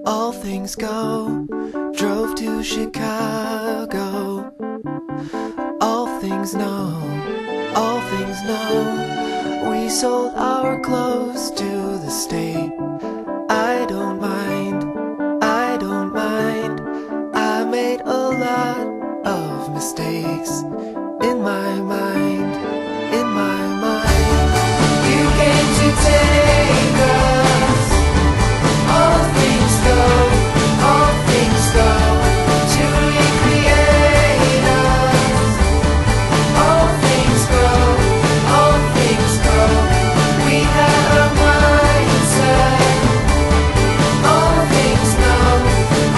all things go. Drove to Chicago. All things know, all things know. We sold our clothes to the state. I don't mind, I don't mind. I made a lot of mistakes in my mind, in my mind. You came to take us. All things go, all things go, to recreate us. All things go, all things go. We had our mindset. All things know,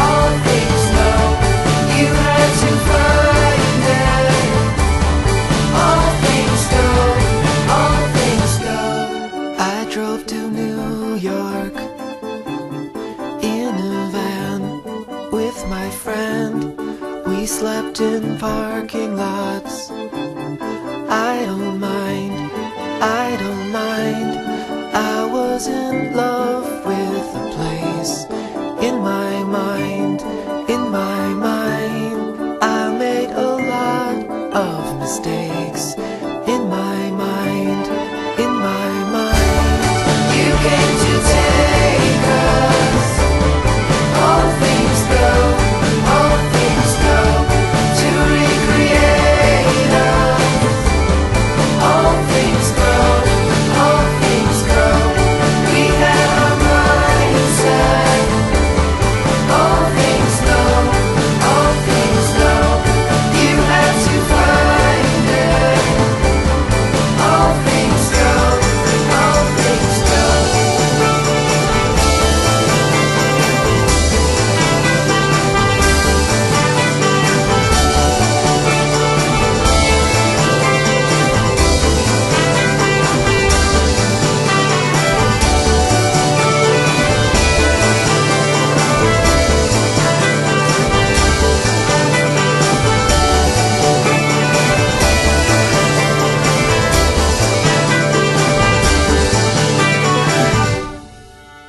all things know. You had to find it. All things go, all things go. I drove to New York in a van with my friend. We slept in parking lots. I don't mind, I don't mind. I was in love with the place. In my mind, in my mind. I made a lot of mistakes. In my mind, in my mind. You came to take us. All things go, all things go, to recreate us. All things go, all things go. We had our mindset. All things know, all things know. You had to find it. All things go, all things go.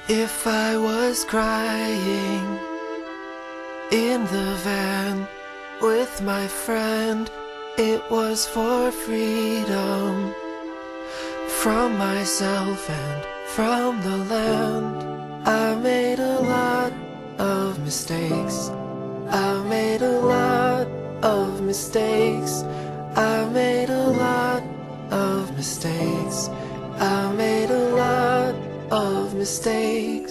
If I was crying in the van with my friend, it was for freedom from myself and from the land. I made a lot of mistakes. I made a lot of mistakes. I made a lot of mistakes. I made a lot of mistakes.